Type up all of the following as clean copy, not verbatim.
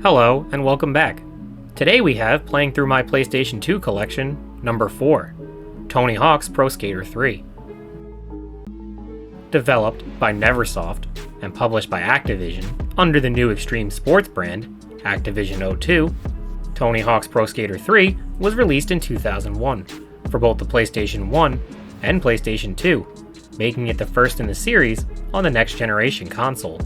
Hello, and welcome back. Today we have playing through my PlayStation 2 collection, number 4, Tony Hawk's Pro Skater 3. Developed by Neversoft and published by Activision under the new Extreme Sports brand, Activision 02, Tony Hawk's Pro Skater 3 was released in 2001 for both the PlayStation 1 and PlayStation 2, making it the first in the series on the next generation console.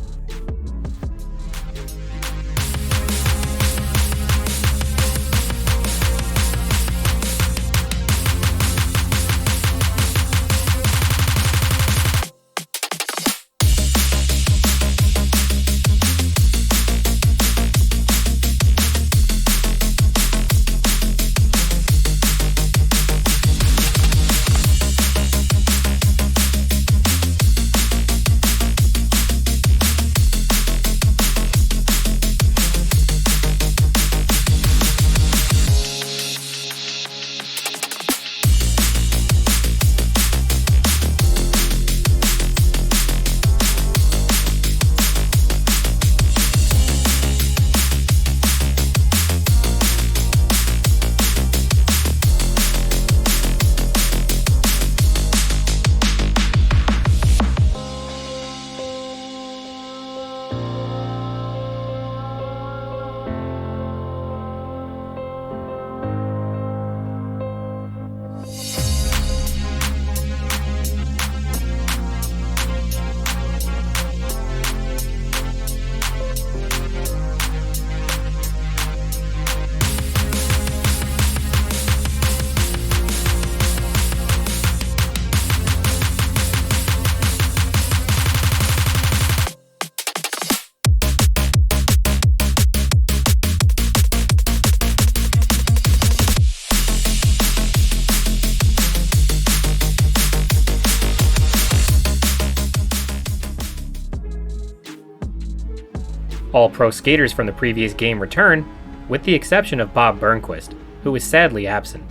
All pro skaters from the previous game return, with the exception of Bob Burnquist, who is sadly absent.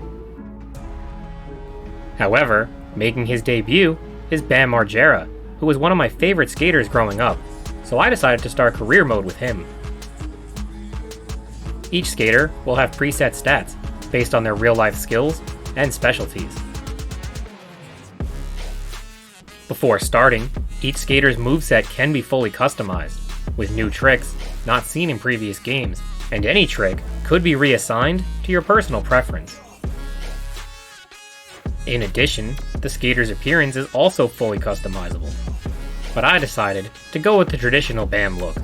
However, making his debut is Bam Margera, who was one of my favorite skaters growing up, so I decided to start career mode with him. Each skater will have preset stats based on their real-life skills and specialties. Before starting, each skater's moveset can be fully customized, with new tricks not seen in previous games, and any trick could be reassigned to your personal preference. In addition, the skater's appearance is also fully customizable, but I decided to go with the traditional Bam look.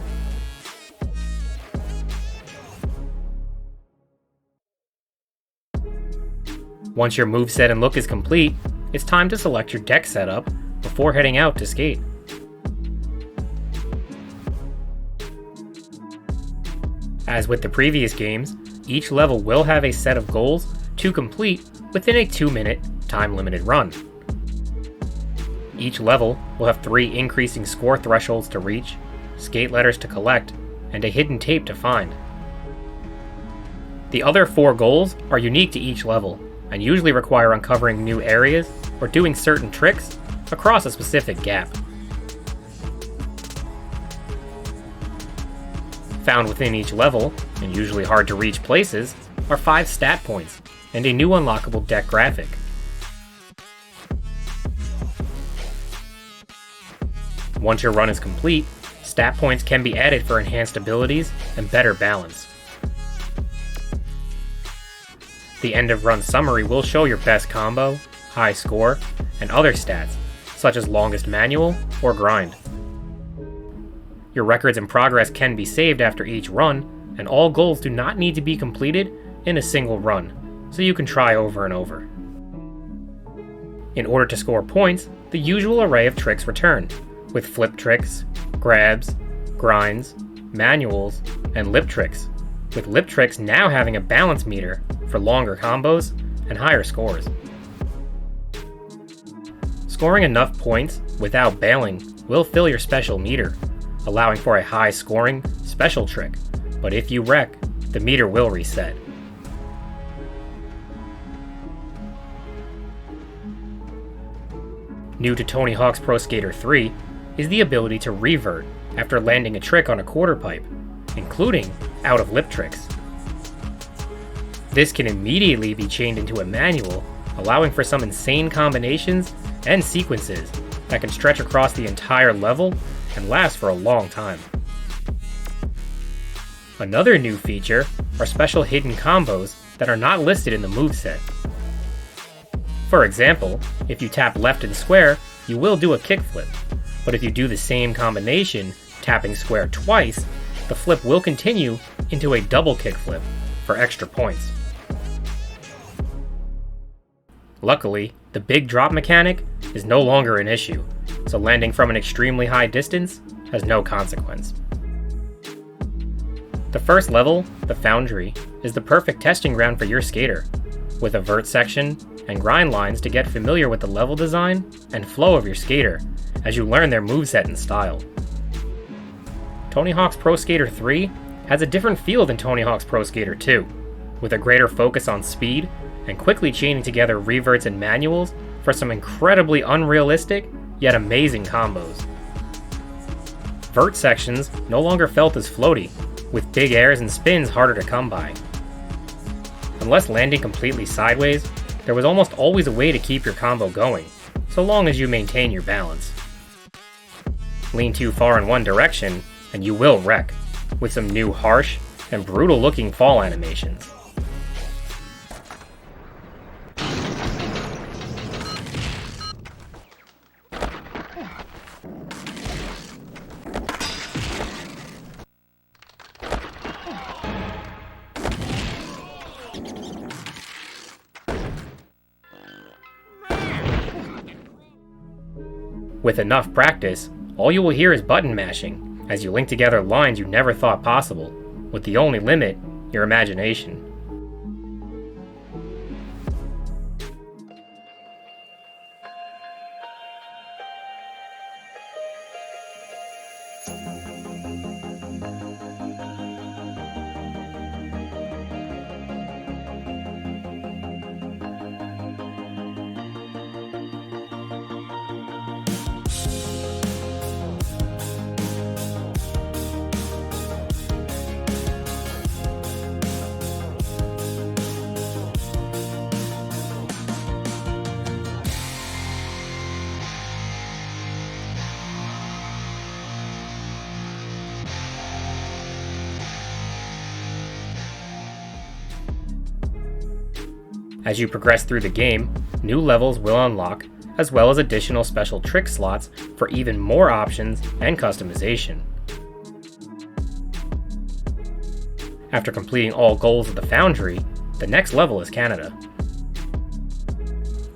Once your moveset and look is complete, it's time to select your deck setup before heading out to skate. As with the previous games, each level will have a set of goals to complete within a 2-minute time-limited run. Each level will have 3 increasing score thresholds to reach, skate letters to collect, and a hidden tape to find. The other 4 goals are unique to each level, and usually require uncovering new areas or doing certain tricks across a specific gap. Found within each level, and usually hard to reach places, are 5 stat points and a new unlockable deck graphic. Once your run is complete, stat points can be added for enhanced abilities and better balance. The end of run summary will show your best combo, high score, and other stats, such as longest manual or grind. Your records and progress can be saved after each run, and all goals do not need to be completed in a single run, so you can try over and over. In order to score points, the usual array of tricks return, with flip tricks, grabs, grinds, manuals, and lip tricks, with lip tricks now having a balance meter for longer combos and higher scores. Scoring enough points without bailing will fill your special meter, allowing for a high scoring special trick, but if you wreck, the meter will reset. New to Tony Hawk's Pro Skater 3 is the ability to revert after landing a trick on a quarter pipe, including out-of-lip tricks. This can immediately be chained into a manual, allowing for some insane combinations and sequences that can stretch across the entire level and last for a long time. Another new feature are special hidden combos that are not listed in the moveset. For example, if you tap left and square, you will do a kickflip, but if you do the same combination, tapping square twice, the flip will continue into a double kickflip for extra points. Luckily, the big drop mechanic is no longer an issue, so landing from an extremely high distance has no consequence. The first level, the Foundry, is the perfect testing ground for your skater, with a vert section and grind lines to get familiar with the level design and flow of your skater as you learn their moveset and style. Tony Hawk's Pro Skater 3 has a different feel than Tony Hawk's Pro Skater 2, with a greater focus on speed and quickly chaining together reverts and manuals for some incredibly unrealistic yet amazing combos. Vert sections no longer felt as floaty, with big airs and spins harder to come by. Unless landing completely sideways, there was almost always a way to keep your combo going, so long as you maintain your balance. Lean too far in one direction, and you will wreck, with some new harsh and brutal looking fall animations. With enough practice, all you will hear is button mashing, as you link together lines you never thought possible, with the only limit, your imagination. As you progress through the game, new levels will unlock, as well as additional special trick slots for even more options and customization. After completing all goals of the Foundry, the next level is Canada.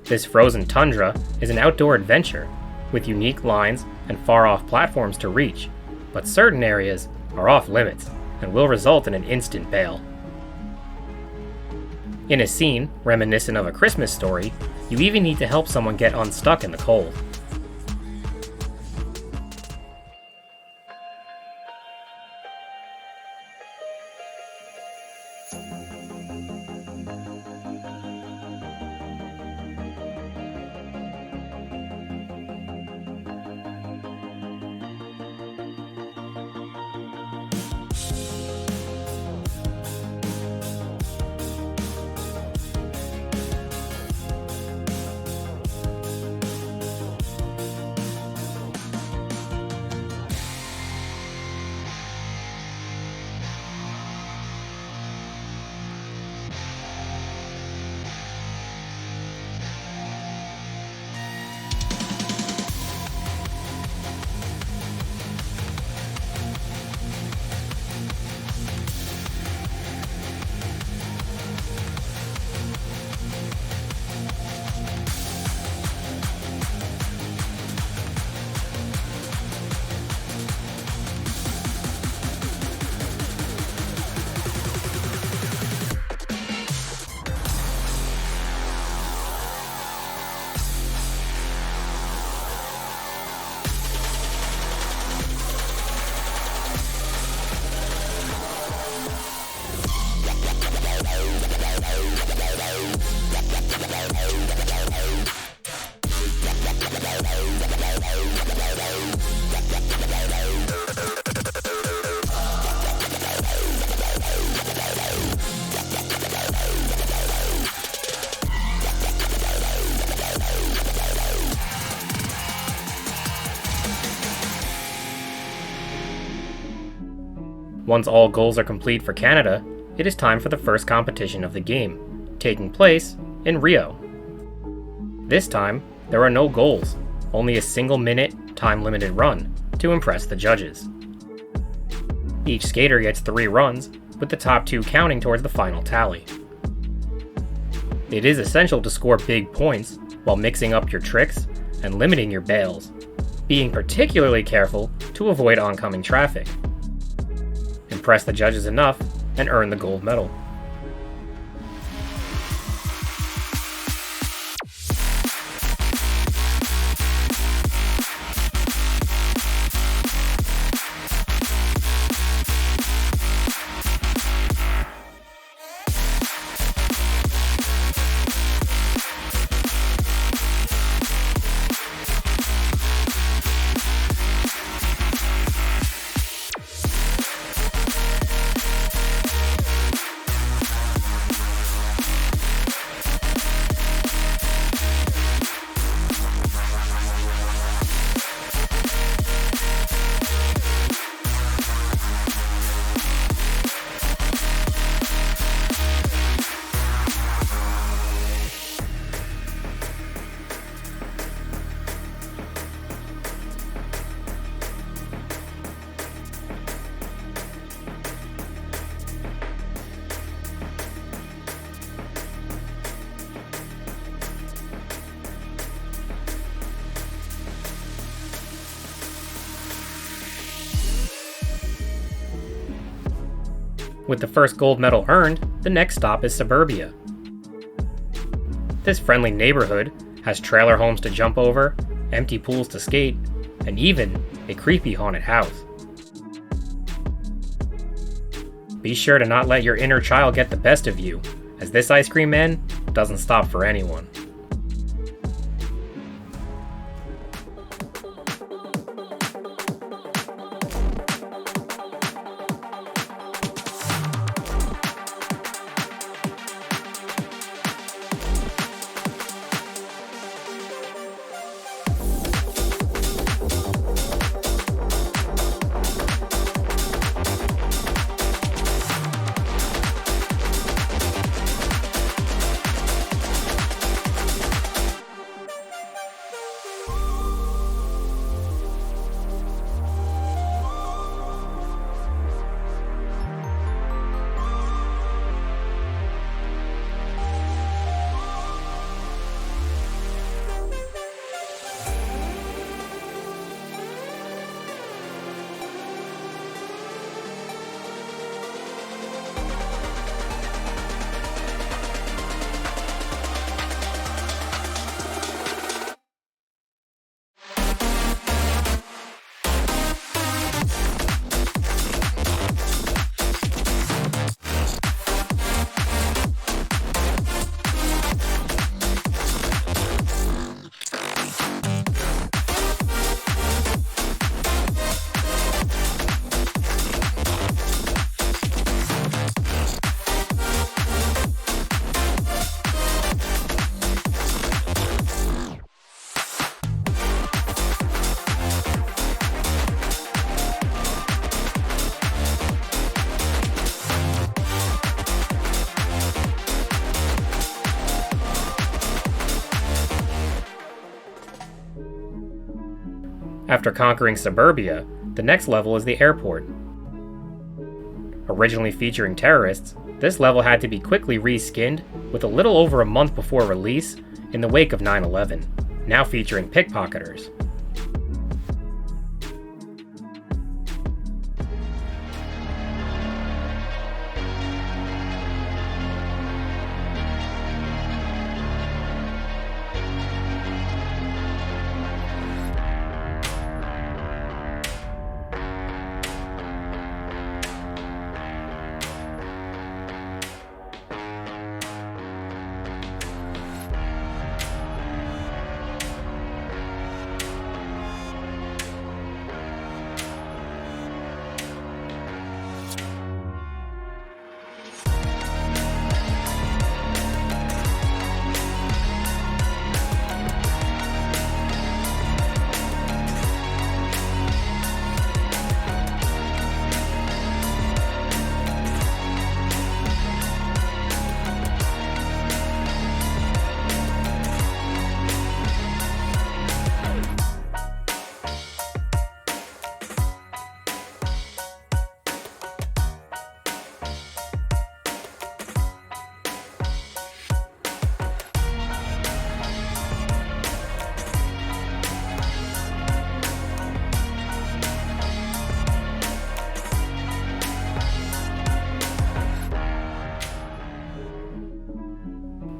This frozen tundra is an outdoor adventure, with unique lines and far-off platforms to reach, but certain areas are off-limits and will result in an instant bail. In a scene reminiscent of A Christmas Story, you even need to help someone get unstuck in the cold. Once all goals are complete for Canada, it is time for the first competition of the game, taking place in Rio. This time, there are no goals, only a single-minute, time-limited run to impress the judges. Each skater gets 3 runs, with the top 2 counting towards the final tally. It is essential to score big points while mixing up your tricks and limiting your bails, being particularly careful to avoid oncoming traffic. Impress the judges enough and earn the gold medal. With the first gold medal earned, the next stop is Suburbia. This friendly neighborhood has trailer homes to jump over, empty pools to skate, and even a creepy haunted house. Be sure to not let your inner child get the best of you, as this ice cream man doesn't stop for anyone. After conquering Suburbia, the next level is the airport. Originally featuring terrorists, this level had to be quickly reskinned with a little over a month before release in the wake of 9/11, now featuring pickpocketers.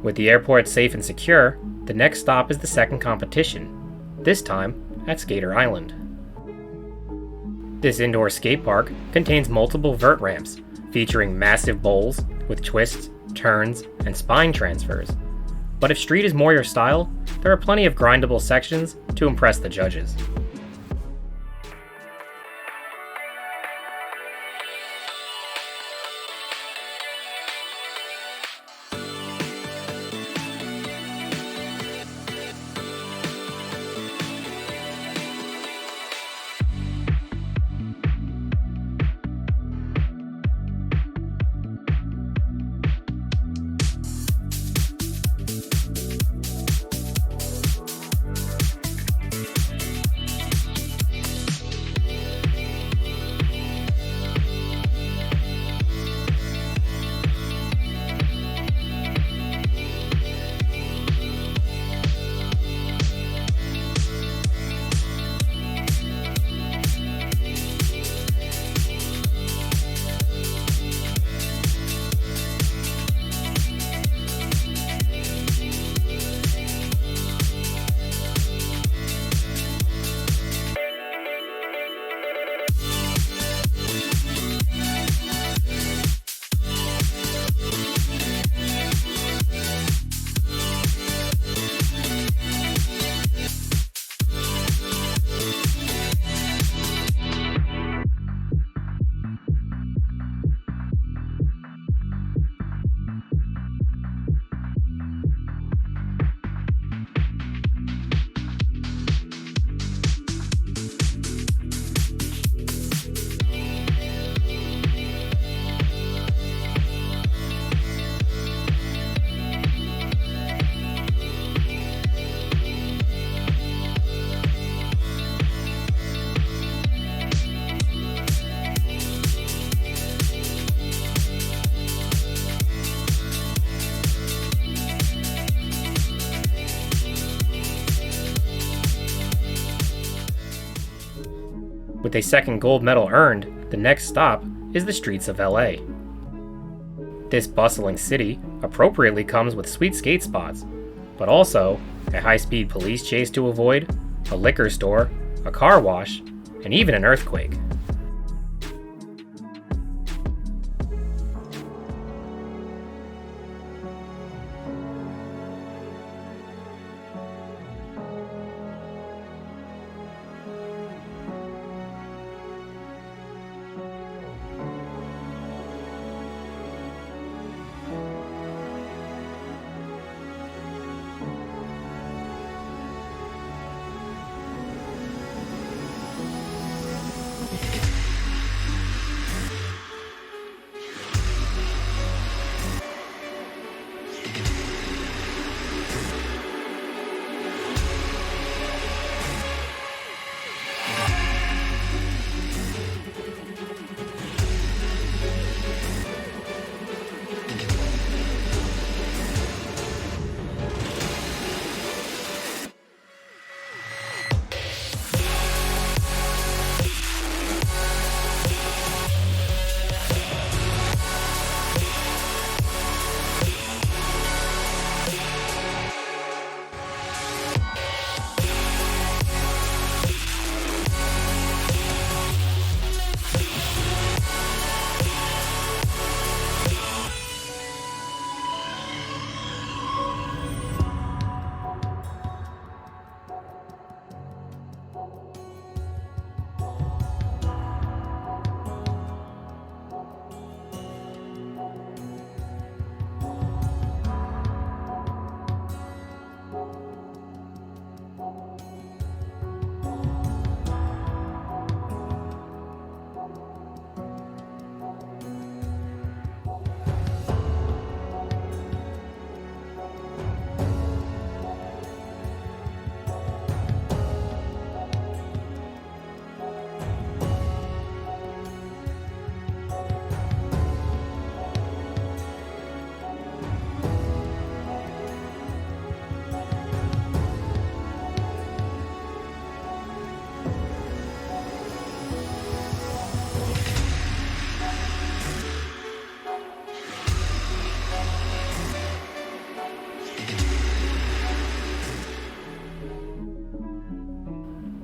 With the airport safe and secure, the next stop is the second competition, this time at Skater Island. This indoor skate park contains multiple vert ramps, featuring massive bowls with twists, turns, and spine transfers. But if street is more your style, there are plenty of grindable sections to impress the judges. With a second gold medal earned, the next stop is the streets of LA. This bustling city appropriately comes with sweet skate spots, but also a high-speed police chase to avoid, a liquor store, a car wash, and even an earthquake.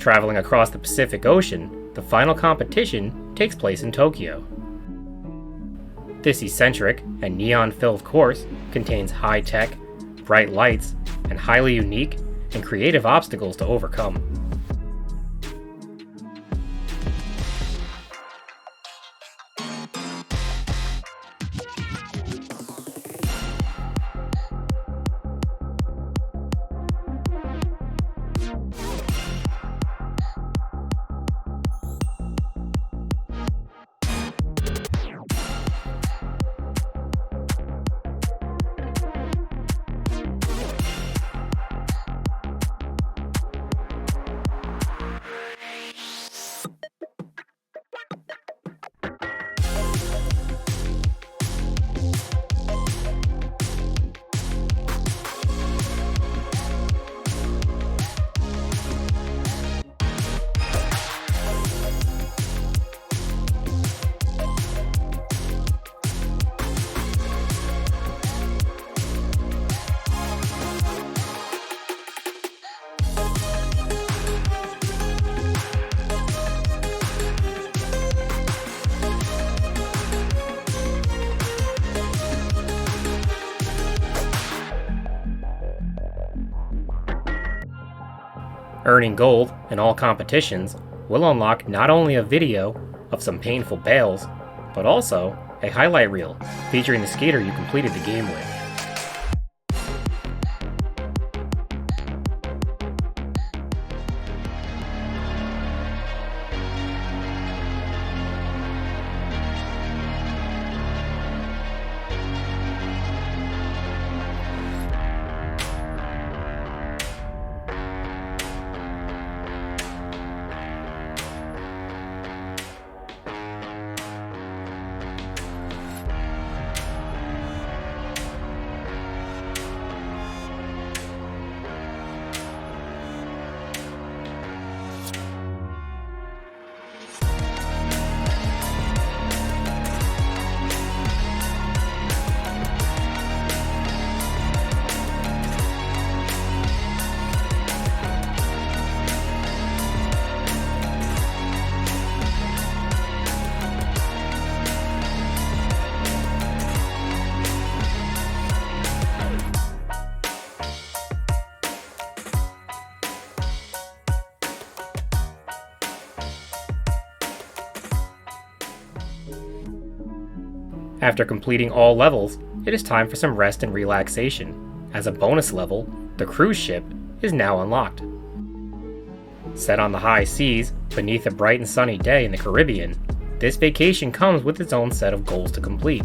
Traveling across the Pacific Ocean, the final competition takes place in Tokyo. This eccentric and neon-filled course contains high-tech, bright lights, and highly unique and creative obstacles to overcome. Earning gold in all competitions will unlock not only a video of some painful bails, but also a highlight reel featuring the skater you completed the game with. After completing all levels, it is time for some rest and relaxation. As a bonus level, the cruise ship is now unlocked. Set on the high seas, beneath a bright and sunny day in the Caribbean, this vacation comes with its own set of goals to complete.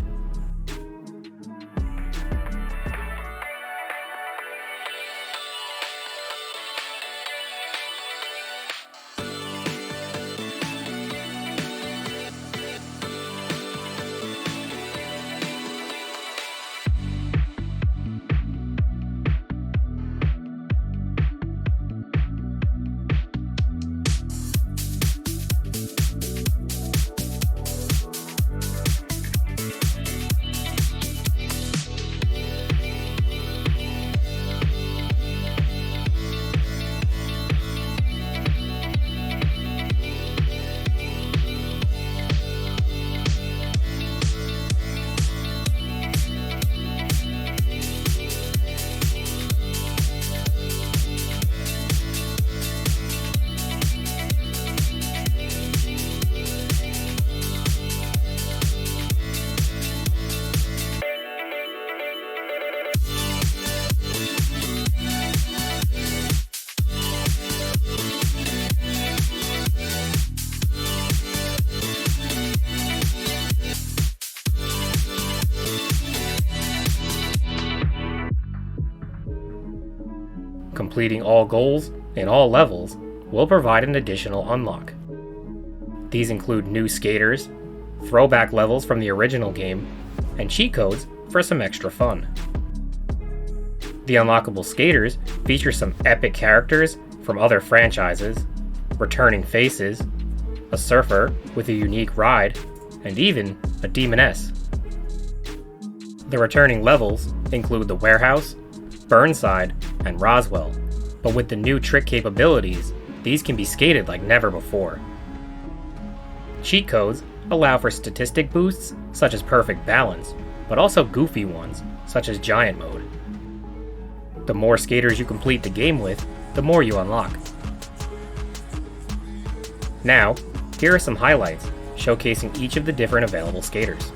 Completing all goals in all levels will provide an additional unlock. These include new skaters, throwback levels from the original game, and cheat codes for some extra fun. The unlockable skaters feature some epic characters from other franchises, returning faces, a surfer with a unique ride, and even a demoness. The returning levels include the Warehouse, Burnside, and Roswell, but with the new trick capabilities, These can be skated like never before. Cheat codes allow for statistic boosts, such as perfect balance, but also goofy ones, such as giant mode. The more skaters you complete the game with, the more you unlock. Now, here are some highlights, showcasing each of the different available skaters.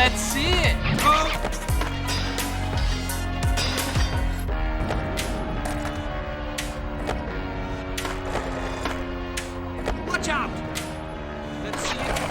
Let's see it. Watch out. Let's see it.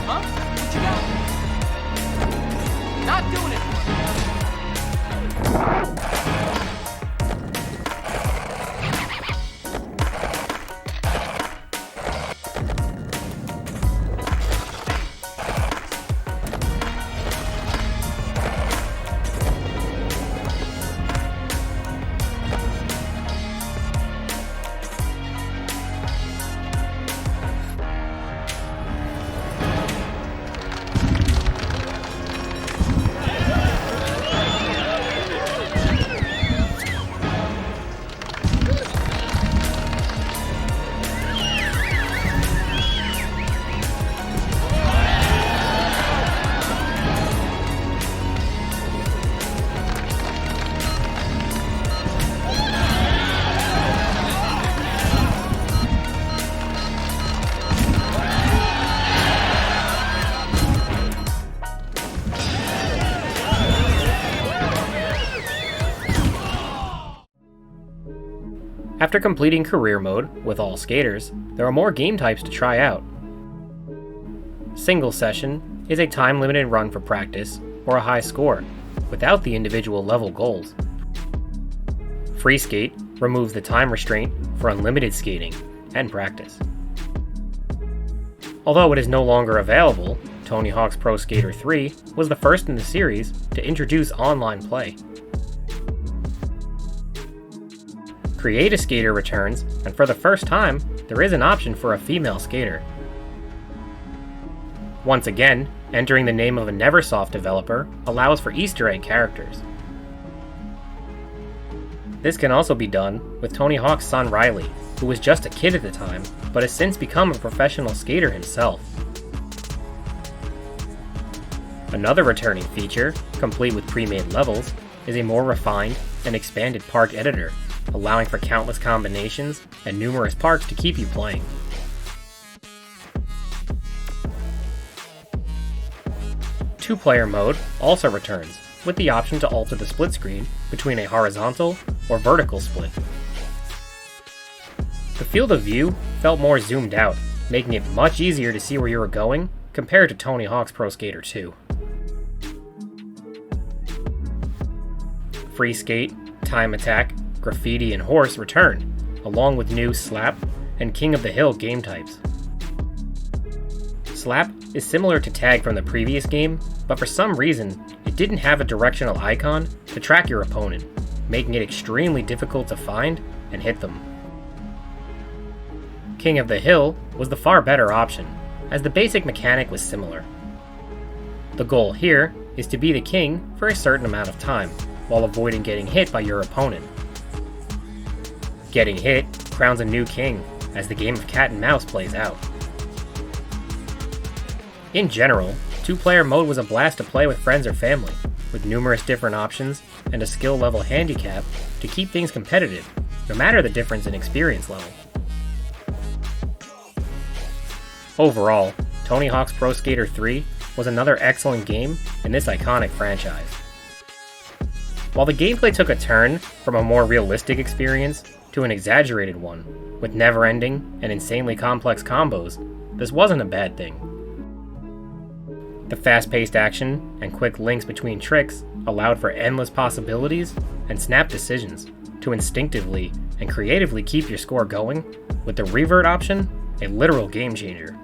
Huh? What you got? Not doing it for me. After completing Career Mode with all skaters, there are more game types to try out. Single Session is a time-limited run for practice or a high score, without the individual level goals. Free Skate removes the time restraint for unlimited skating and practice. Although it is no longer available, Tony Hawk's Pro Skater 3 was the first in the series to introduce online play. Create a Skater returns, and for the first time, there is an option for a female skater. Once again, entering the name of a Neversoft developer allows for Easter egg characters. This can also be done with Tony Hawk's son Riley, who was just a kid at the time, but has since become a professional skater himself. Another returning feature, complete with pre-made levels, is a more refined and expanded park editor, allowing for countless combinations and numerous parks to keep you playing. Two-player mode also returns, with the option to alter the split screen between a horizontal or vertical split. The field of view felt more zoomed out, making it much easier to see where you were going compared to Tony Hawk's Pro Skater 2. Free Skate, Time Attack, Graffiti, and Horse return, along with new Slap and King of the Hill game types. Slap is similar to Tag from the previous game, but for some reason, it didn't have a directional icon to track your opponent, making it extremely difficult to find and hit them. King of the Hill was the far better option, as the basic mechanic was similar. The goal here is to be the king for a certain amount of time, while avoiding getting hit by your opponent. Getting hit crowns a new king, as the game of cat and mouse plays out. In general, two-player mode was a blast to play with friends or family, with numerous different options and a skill level handicap to keep things competitive, no matter the difference in experience level. Overall, Tony Hawk's Pro Skater 3 was another excellent game in this iconic franchise. While the gameplay took a turn from a more realistic experience to an exaggerated one, with never-ending and insanely complex combos, this wasn't a bad thing. The fast-paced action and quick links between tricks allowed for endless possibilities and snap decisions to instinctively and creatively keep your score going, with the revert option a literal game changer.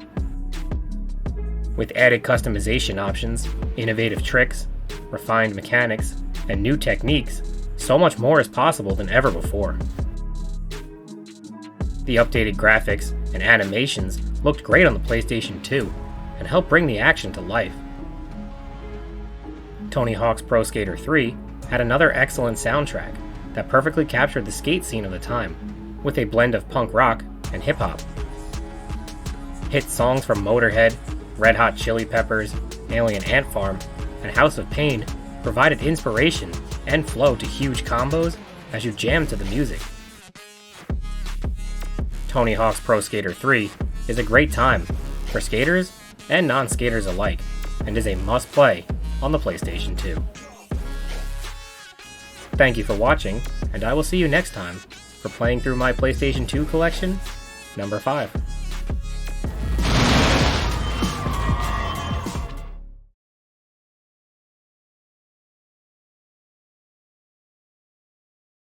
With added customization options, innovative tricks, refined mechanics, and new techniques, so much more is possible than ever before. The updated graphics and animations looked great on the PlayStation 2 and helped bring the action to life. Tony Hawk's Pro Skater 3 had another excellent soundtrack that perfectly captured the skate scene of the time, with a blend of punk rock and hip-hop. Hit songs from Motorhead, Red Hot Chili Peppers, Alien Ant Farm, and House of Pain provided inspiration and flow to huge combos as you jammed to the music. Tony Hawk's Pro Skater 3 is a great time for skaters and non-skaters alike, and is a must-play on the PlayStation 2. Thank you for watching, and I will see you next time for playing through my PlayStation 2 collection, number 5.